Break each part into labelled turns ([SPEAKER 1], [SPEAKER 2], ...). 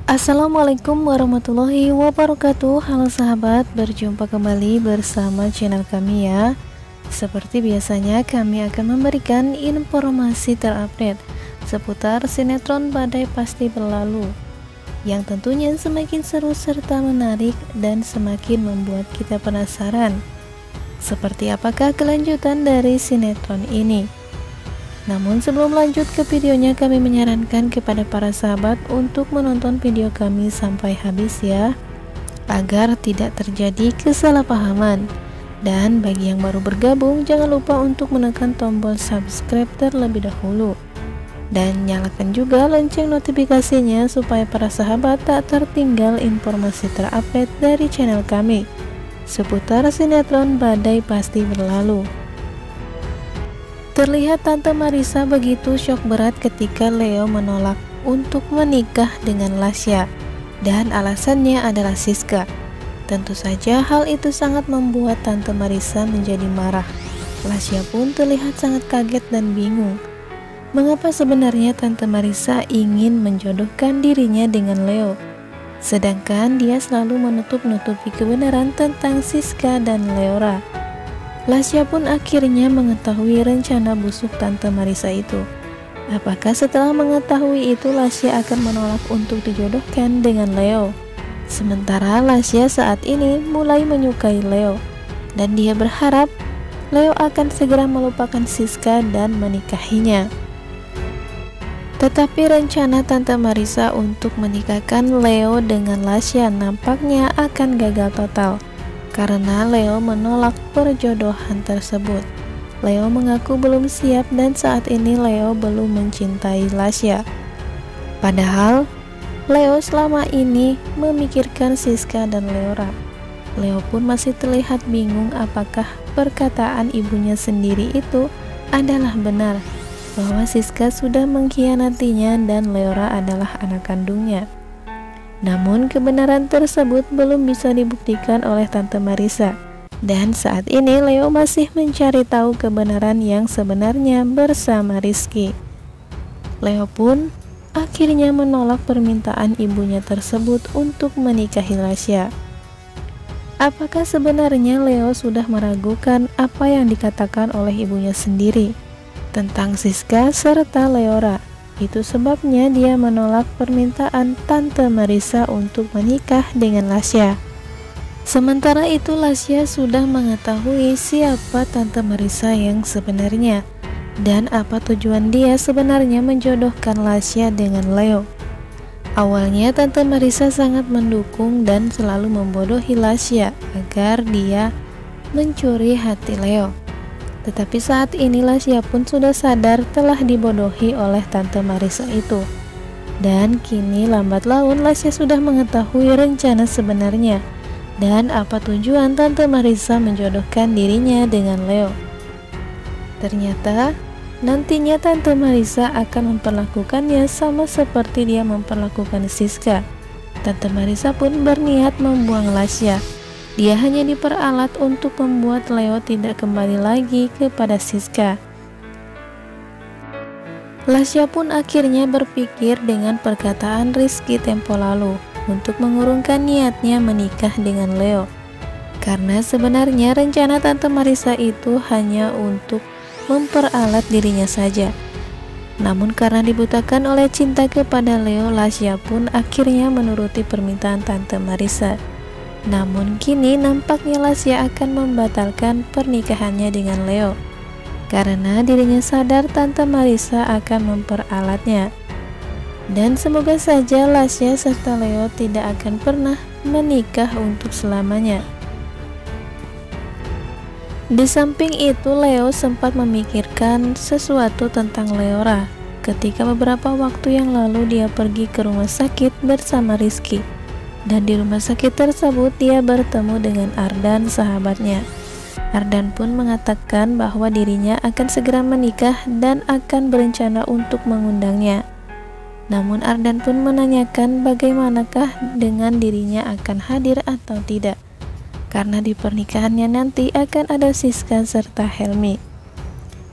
[SPEAKER 1] Assalamualaikum warahmatullahi wabarakatuh. Halo sahabat, berjumpa kembali bersama channel kami ya. Seperti biasanya kami akan memberikan informasi terupdate seputar sinetron Badai Pasti Berlalu, yang tentunya semakin seru serta menarik dan semakin membuat kita penasaran seperti apakah kelanjutan dari sinetron ini. Namun sebelum lanjut ke videonya, kami menyarankan kepada para sahabat untuk menonton video kami sampai habis ya, agar tidak terjadi kesalahpahaman. Dan bagi yang baru bergabung, jangan lupa untuk menekan tombol subscribe terlebih dahulu dan nyalakan juga lonceng notifikasinya supaya para sahabat tak tertinggal informasi terupdate dari channel kami seputar sinetron Badai Pasti Berlalu. Terlihat Tante Marissa begitu syok berat ketika Leo menolak untuk menikah dengan Lasya, dan alasannya adalah Siska. Tentu saja hal itu sangat membuat Tante Marissa menjadi marah. Lasya pun terlihat sangat kaget dan bingung. Mengapa sebenarnya Tante Marissa ingin menjodohkan dirinya dengan Leo, sedangkan dia selalu menutup-nutupi kebenaran tentang Siska dan Leora. Lasya pun akhirnya mengetahui rencana busuk Tante Marissa itu. Apakah setelah mengetahui itu Lasya akan menolak untuk dijodohkan dengan Leo? Sementara Lasya saat ini mulai menyukai Leo, dan dia berharap Leo akan segera melupakan Siska dan menikahinya. Tetapi rencana Tante Marissa untuk menikahkan Leo dengan Lasya nampaknya akan gagal total, karena Leo menolak perjodohan tersebut. Leo mengaku belum siap dan saat ini Leo belum mencintai Lasya. Padahal Leo selama ini memikirkan Siska dan Leora. Leo pun masih terlihat bingung apakah perkataan ibunya sendiri itu adalah benar, bahwa Siska sudah mengkhianatinya dan Leora adalah anak kandungnya. Namun kebenaran tersebut belum bisa dibuktikan oleh Tante Marissa, dan saat ini Leo masih mencari tahu kebenaran yang sebenarnya bersama Rizky. Leo pun akhirnya menolak permintaan ibunya tersebut untuk menikahi Lasya. Apakah sebenarnya Leo sudah meragukan apa yang dikatakan oleh ibunya sendiri tentang Siska serta Leora? Itu sebabnya dia menolak permintaan Tante Marissa untuk menikah dengan Lasya. Sementara itu Lasya sudah mengetahui siapa Tante Marissa yang sebenarnya dan apa tujuan dia sebenarnya menjodohkan Lasya dengan Leo. Awalnya Tante Marissa sangat mendukung dan selalu membodohi Lasya agar dia mencuri hati Leo. Tetapi saat ini Lasya pun sudah sadar telah dibodohi oleh Tante Marissa itu. Dan kini lambat laun Lasya sudah mengetahui rencana sebenarnya dan apa tujuan Tante Marissa menjodohkan dirinya dengan Leo. Ternyata nantinya Tante Marissa akan memperlakukannya sama seperti dia memperlakukan Siska. Tante Marissa pun berniat membuang Lasya. Dia hanya diperalat untuk membuat Leo tidak kembali lagi kepada Siska. Lasya pun akhirnya berpikir dengan perkataan Rizky tempo lalu untuk mengurungkan niatnya menikah dengan Leo. Karena sebenarnya rencana Tante Marissa itu hanya untuk memperalat dirinya saja. Namun karena dibutakan oleh cinta kepada Leo, Lasya pun akhirnya menuruti permintaan Tante Marissa. Namun kini nampaknya Lasya akan membatalkan pernikahannya dengan Leo karena dirinya sadar Tante Marissa akan memperalatnya. Dan semoga saja Lasya serta Leo tidak akan pernah menikah untuk selamanya. Di samping itu Leo sempat memikirkan sesuatu tentang Leora ketika beberapa waktu yang lalu dia pergi ke rumah sakit bersama Rizky. Dan di rumah sakit tersebut dia bertemu dengan Ardan, sahabatnya. Ardan pun mengatakan bahwa dirinya akan segera menikah dan akan berencana untuk mengundangnya. Namun Ardan pun menanyakan bagaimanakah dengan dirinya akan hadir atau tidak, karena di pernikahannya nanti akan ada Siska serta Helmi.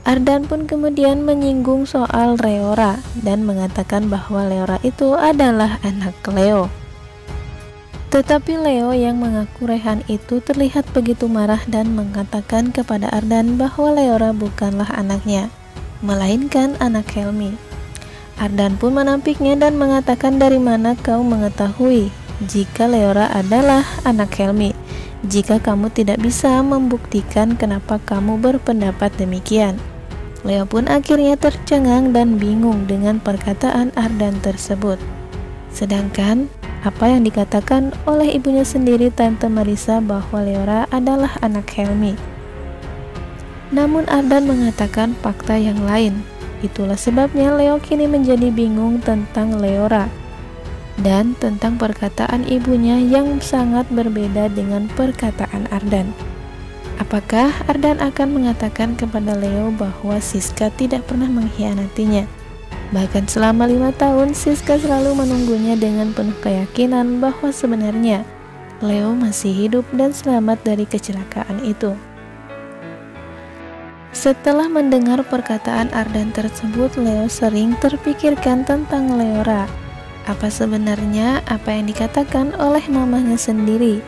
[SPEAKER 1] Ardan pun kemudian menyinggung soal Leora dan mengatakan bahwa Leora itu adalah anak Leo. Tetapi Leo yang mengaku Rehan itu terlihat begitu marah dan mengatakan kepada Ardan bahwa Leora bukanlah anaknya, melainkan anak Helmi. Ardan pun menampiknya dan mengatakan, "Dari mana kau mengetahui jika Leora adalah anak Helmi? Jika kamu tidak bisa membuktikan, kenapa kamu berpendapat demikian?" Leo pun akhirnya tercengang dan bingung dengan perkataan Ardan tersebut. Sedangkan apa yang dikatakan oleh ibunya sendiri, Tante Marisa, bahwa Leora adalah anak Helmi. Namun Ardan mengatakan fakta yang lain. Itulah sebabnya Leo kini menjadi bingung tentang Leora dan tentang perkataan ibunya yang sangat berbeda dengan perkataan Ardan. Apakah Ardan akan mengatakan kepada Leo bahwa Siska tidak pernah mengkhianatinya? Bahkan selama 5 tahun Siska selalu menunggunya dengan penuh keyakinan bahwa sebenarnya Leo masih hidup dan selamat dari kecelakaan itu. Setelah mendengar perkataan Ardan tersebut, Leo sering terpikirkan tentang Leora. Apa sebenarnya apa yang dikatakan oleh mamahnya sendiri?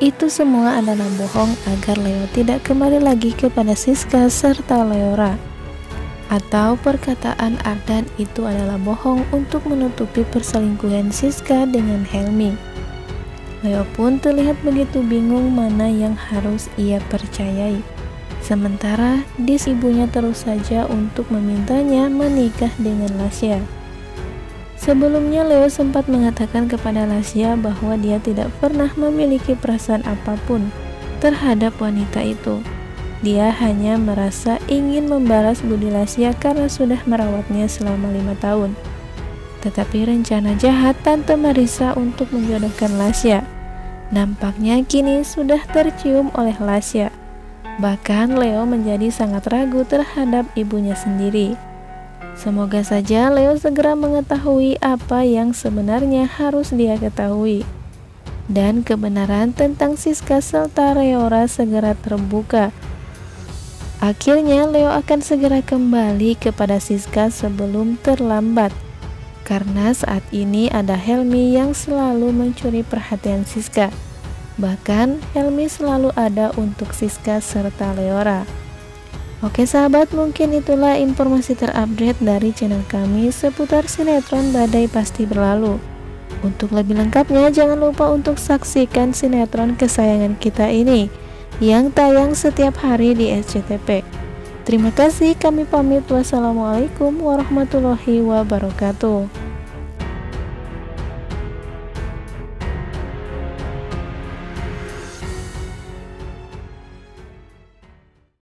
[SPEAKER 1] Itu semua adalah bohong agar Leo tidak kembali lagi kepada Siska serta Leora. Atau perkataan Ardan itu adalah bohong untuk menutupi perselingkuhan Siska dengan Helmi. Leo pun terlihat begitu bingung mana yang harus ia percayai. Sementara ibunya terus saja untuk memintanya menikah dengan Lasya. Sebelumnya Leo sempat mengatakan kepada Lasya bahwa dia tidak pernah memiliki perasaan apapun terhadap wanita itu. Dia hanya merasa ingin membalas budi Lasya karena sudah merawatnya selama 5 tahun. Tetapi rencana jahat Tante Marisa untuk menjodohkan Lasya nampaknya kini sudah tercium oleh Lasya. Bahkan Leo menjadi sangat ragu terhadap ibunya sendiri. Semoga saja Leo segera mengetahui apa yang sebenarnya harus dia ketahui, dan kebenaran tentang Siska serta Leora segera terbuka. Akhirnya Leo akan segera kembali kepada Siska sebelum terlambat, karena saat ini ada Helmi yang selalu mencuri perhatian Siska. Bahkan Helmi selalu ada untuk Siska serta Leora. Oke sahabat, mungkin itulah informasi terupdate dari channel kami seputar sinetron Badai Pasti Berlalu. Untuk lebih lengkapnya jangan lupa untuk saksikan sinetron kesayangan kita ini yang tayang setiap hari di SCTV. Terima kasih, kami pamit. Wassalamualaikum warahmatullahi wabarakatuh.